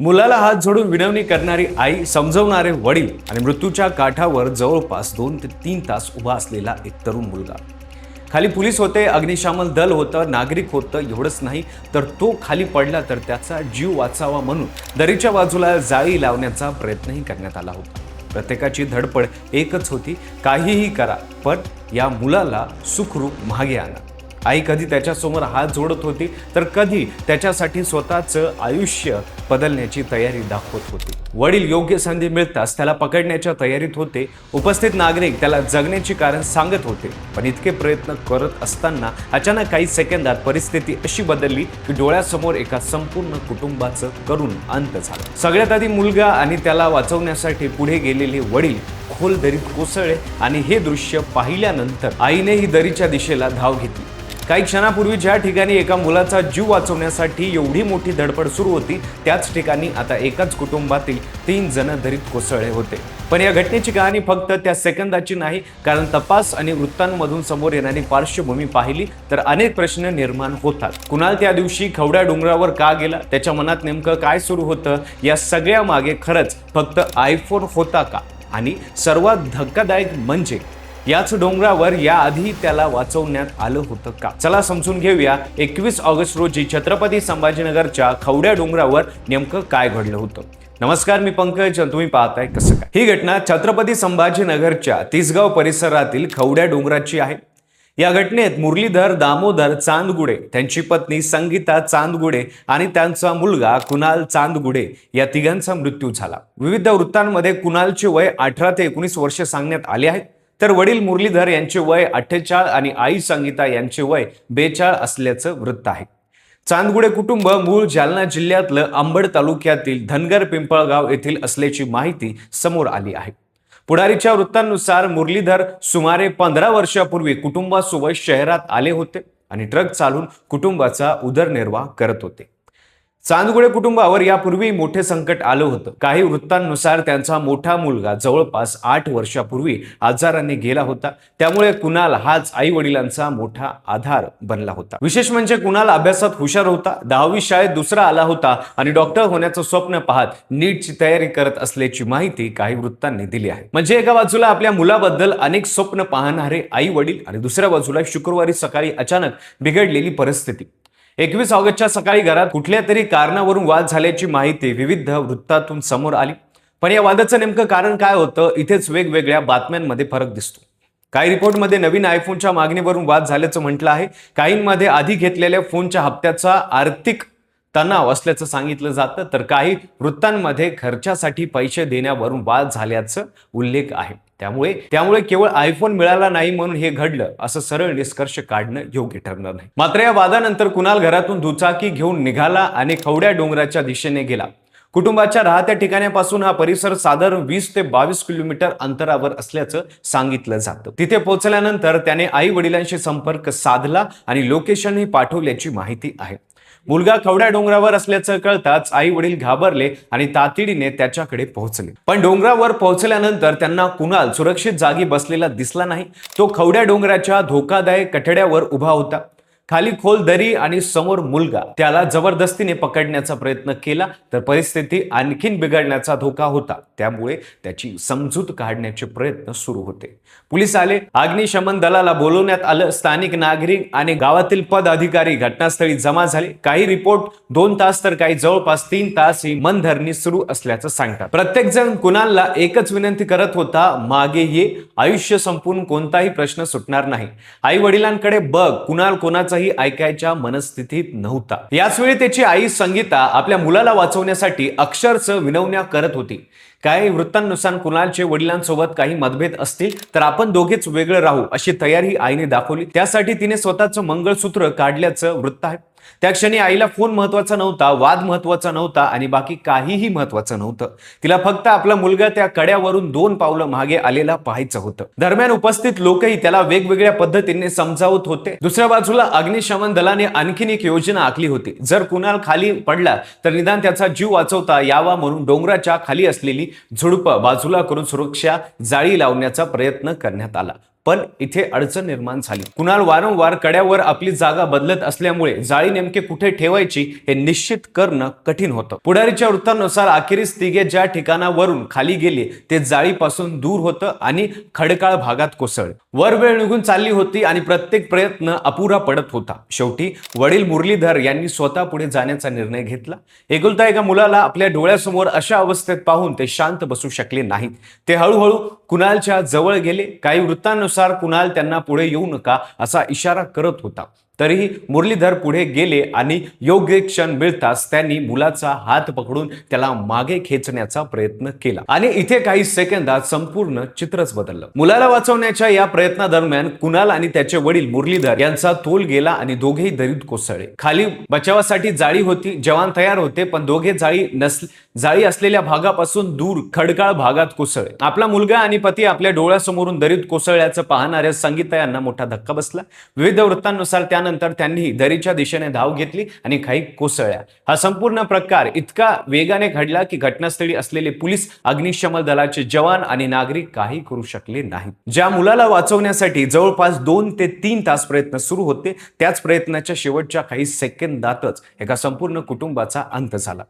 मुलाला हात जोडून विनवणी करणारी आई, समजवणारे वडील आणि मृत्यूच्या काठावर जवळपास 2 ते 3 तास उभा असलेला एक तरुण मुलगा. खाली पोलीस होते, अग्निशमन दल होतं, नागरिक होतं. एवढंच नाही तर तो खाली पडला तर त्याचा जीव वाचावा म्हणून दरीच्या बाजूला जाळी लावण्याचा प्रयत्नही करण्यात आला होता. प्रत्येकाची धडपड एकच होती, काहीही करा पण या मुलाला सुखरूप मागे आणा. आई कधी त्याच्यासमोर हात जोडत होती तर कधी त्याच्यासाठी स्वतःचं आयुष्य बदलण्याची तयारी दाखवत होती. वडील योग्य संधी मिळताच त्याला पकडण्याच्या तयारीत होते. उपस्थित नागरिक त्याला जगण्याची कारण सांगत होते. पण इतके प्रयत्न करत असताना अचानक काही सेकंदात परिस्थिती अशी बदलली की डोळ्यासमोर एका संपूर्ण कुटुंबाचं करुण अंत झाला. सगळ्यात आधी मुलगा आणि त्याला वाचवण्यासाठी पुढे गेलेले वडील खोल दरीत कोसळले आणि हे दृश्य पाहिल्यानंतर आईने ही दरीच्या दिशेला धाव घेतली. काही क्षणापूर्वी ज्या ठिकाणी एका मुलाचा जीव वाचवण्यासाठी एवढी मोठी धडपड सुरू होती, त्याच ठिकाणी आता एकाच कुटुंबातील 3 जण दरीत कोसळले होते. पण या घटनेची कहाणी फक्त त्या सेकंदाची नाही, कारण तपास आणि वृत्तांमधून समोर येणारी पार्श्वभूमी पाहिली तर अनेक प्रश्न निर्माण होतात. कुणाल त्या दिवशी खवड्या डोंगरावर का गेला? त्याच्या मनात नेमकं काय सुरू होतं? या सगळ्या मागे खरंच फक्त आयफोन होता का? आणि सर्वात धक्कादायक म्हणजे याच डोंगरावर याआधी त्याला वाचवण्यात आलं होतं का? चला समजून घेऊया 21 ऑगस्ट रोजी छत्रपती संभाजीनगरच्या खवड्या डोंगरावर नेमकं काय घडलं होतं. नमस्कार, मी पंकज, तुम्ही पाहताय कसं काय. ही घटना छत्रपती संभाजीनगरच्या तिसगाव परिसरातील खवड्या डोंगराची आहे. या घटनेत मुरलीधर दामोदर चांदगुडे, त्यांची पत्नी संगीता चांदगुडे आणि त्यांचा मुलगा कुणाल चांदगुडे या तिघांचा मृत्यू झाला. विविध वृत्तांमध्ये कुणालचे वय 18 ते 19 वर्षे सांगण्यात आले आहेत, तर वडील मुरलीधर यांचे वय 48 आणि आई संगीता यांचे वय 42 असल्याचं वृत्त आहे. चांदगुडे कुटुंब मूळ जालना जिल्ह्यातलं अंबड तालुक्यातील धनगर पिंपळगाव येथील असल्याची माहिती समोर आली आहे. पुढारीच्या वृत्तांनुसार मुरलीधर सुमारे 15 वर्षापूर्वी कुटुंबासोबत शहरात आले होते आणि ट्रक चालवून कुटुंबाचा उदरनिर्वाह करत होते. चांदगुडे कुटुंबावर यापूर्वी मोठे संकट आलं होतं. काही वृत्तांनुसार त्यांचा मोठा मुलगा जवळपास 8 वर्षापूर्वी आजाराने गेला होता. त्यामुळे कुणाल हाच आई वडिलांचा मोठा आधार बनला होता. विशेष म्हणजे कुणाल अभ्यासात हुशार होता, 10वी शाळेत दुसरा आला होता आणि डॉक्टर होण्याचं स्वप्न पाहत नीटची तयारी करत असल्याची माहिती काही वृत्तांनी दिली आहे. म्हणजे एका बाजूला आपल्या मुलाबद्दल अनेक स्वप्न पाहणारे आई वडील आणि दुसऱ्या बाजूला शुक्रवारी सकाळी अचानक बिघडलेली परिस्थिती. 21 ऑगस्टच्या सकाळी घरात कुठल्या तरी कारणावरून वाद झाल्याची माहिती विविध वृत्तातून समोर आली. पण या वादाचं नेमकं कारण काय होतं, इथेच वेगवेगळ्या बातम्यांमध्ये फरक दिसतो. काही रिपोर्टमध्ये नवीन आयफोनच्या मागणीवरून वाद झाल्याचं म्हटलं आहे. काहींमध्ये आधी घेतलेल्या फोनच्या हप्त्याचा आर्थिक तणाव असल्याचं सांगितलं जातं, तर काही वृत्तांमध्ये खर्चासाठी पैसे देण्यावरून वाद झाल्याचं उल्लेख आहे. त्यामुळे केवळ आयफोन मिळाला नाही म्हणून हे घडलं असं सरळ निष्कर्ष काढणं योग्य ठरणार नाही. मात्र या वादानंतर कुणाल घरातून दुचाकी घेऊन निघाला आणि खवड्या डोंगराच्या दिशेने गेला. कुटुंबाच्या राहत्या ठिकाणापासून हा परिसर साधारण 20 ते 22 किलोमीटर अंतरावर असल्याचं सांगितलं जातं. तिथे पोहोचल्यानंतर त्याने आई वडिलांशी संपर्क साधला आणि लोकेशनही पाठवल्याची माहिती आहे. मुलगा खवड्या डोंगरावर असल्याचं कळताच आई वडील घाबरले आणि तातडीने त्याच्याकडे पोहोचले. पण डोंगरावर पोहोचल्यानंतर त्यांना कुणाल सुरक्षित जागी बसलेला दिसला नाही. तो खवड्या डोंगराच्या धोकादायक कठड्यावर उभा होता. खाली खोल दरी आणि समोर मुलगा. त्याला जबरदस्तीने पकडण्याचा प्रयत्न केला तर परिस्थिती आणखीन बिघडण्याचा धोका होता. त्यामुळे त्याची समजूत काढण्याचे प्रयत्न सुरू होते. पोलीस आले, अग्निशमन दलाला बोलवण्यात आलं. स्थानिक नागरिक आणि गावातील पदाधिकारी घटनास्थळी जमा झाले. काही रिपोर्ट 2 तास तर काही जवळपास 3 तास ही मनधरणी सुरू असल्याचं सांगतात. प्रत्येक जण कुणालला एकच विनंती करत होता, मागे ये, आयुष्य संपून कोणताही प्रश्न सुटणार नाही. आई वडिलांकडे बघ. कुणाल कोणाचाही ऐकायच्या मनस्थितीत नव्हता. याच वेळी त्याची आई संगीता आपल्या मुलाला वाचवण्यासाठी अक्षरशः विनवण्या करत होती. काही वृत्तांनुसार कुणालचे वडिलांसोबत काही मतभेद असतील तर आपण दोघेच वेगळे राहू अशी तयारी आईने दाखवली. त्यासाठी तिने स्वतःचं मंगळसूत्र काढल्याचं वृत्त आहे. त्या क्षणी आईला फोन महत्वाचा नव्हता, वाद महत्वाचा नव्हता आणि बाकी काहीही महत्वाचं नव्हतं. तिला फक्त आपला मुलगा त्या कड्यावरून 2 पावलं मागे आलेला पाहायचं होतं. दरम्यान उपस्थित लोकही त्याला वेगवेगळ्या पद्धतीने समजावत होते. दुसऱ्या बाजूला अग्निशमन दलाने आणखीन एक योजना आखली होती. जर कुणाल खाली पडला तर निदान त्याचा जीव वाचवता यावा म्हणून डोंगराच्या खाली असलेली झुडपं बाजूला करून सुरक्षा जाळी लावण्याचा प्रयत्न करण्यात आला. पण इथे अडचण निर्माण झाली. कुणाल वारंवार कड्यावर आपली जागा बदलत असल्यामुळे जाळी नेमके कुठे ठेवायची हे निश्चित करणं कठीण होतं. पुढारीच्या वृत्तानुसार अखेरीस तिघे ज्या ठिकाणावरून खाली गेले ते जाळीपासून दूर होतं आणि खडकाळ भागात कोसळले. वर वेळ निघून चालली होती आणि प्रत्येक प्रयत्न अपुरा पडत होता. शेवटी वडील मुरलीधर यांनी स्वतः पुढे जाण्याचा निर्णय घेतला. एकुलता एका मुलाला आपल्या डोळ्यासमोर अशा अवस्थेत पाहून ते शांत बसू शकले नाहीत. ते हळूहळू कुणालच्या जवळ गेले. काही वृत्तांनुसार कुणाल त्यांना पुढे येऊ नका असा इशारा करत होता. तरीही मुरलीधर पुढे गेले आणि योग्य क्षण मिळताच त्यांनी मुलाचा हात पकडून त्याला मागे खेचण्याचा प्रयत्न केला आणि इथे काही सेकंदात संपूर्ण चित्रच बदललं. मुलाला वाचवण्याच्या या प्रयत्नादरम्यान कुणाल आणि त्याचे वडील मुरलीधर यांचा तोल गेला आणि दोघेही दरीत कोसळले. खाली बचावासाठी जाळी होती. जवान तयार होते, पण दोघे जाळी असलेल्या भागापासून दूर खडकाळ भागात कोसळले. आपला मुलगा आणि पती आपल्या डोळ्यासमोरून दरीत कोसळल्याचं पाहणाऱ्या संगीता यांना मोठा धक्का बसला. विविध वृत्तांनुसार त्यानंतर त्यांनी दरीच्या दिशेने धाव घेतली आणि काही कोसळल्या. हा संपूर्ण प्रकार इतका वेगाने घडला की घटनास्थळी असलेले पोलीस, अग्निशमन दलाचे जवान आणि नागरिक काही करू शकले नाहीत. ज्या मुलाला वाचवण्यासाठी जवळपास 2 ते 3 तास प्रयत्न सुरू होते, त्याच प्रयत्नाच्या शेवटच्या काही सेकंदातच एका संपूर्ण कुटुंबाचा अंत झाला.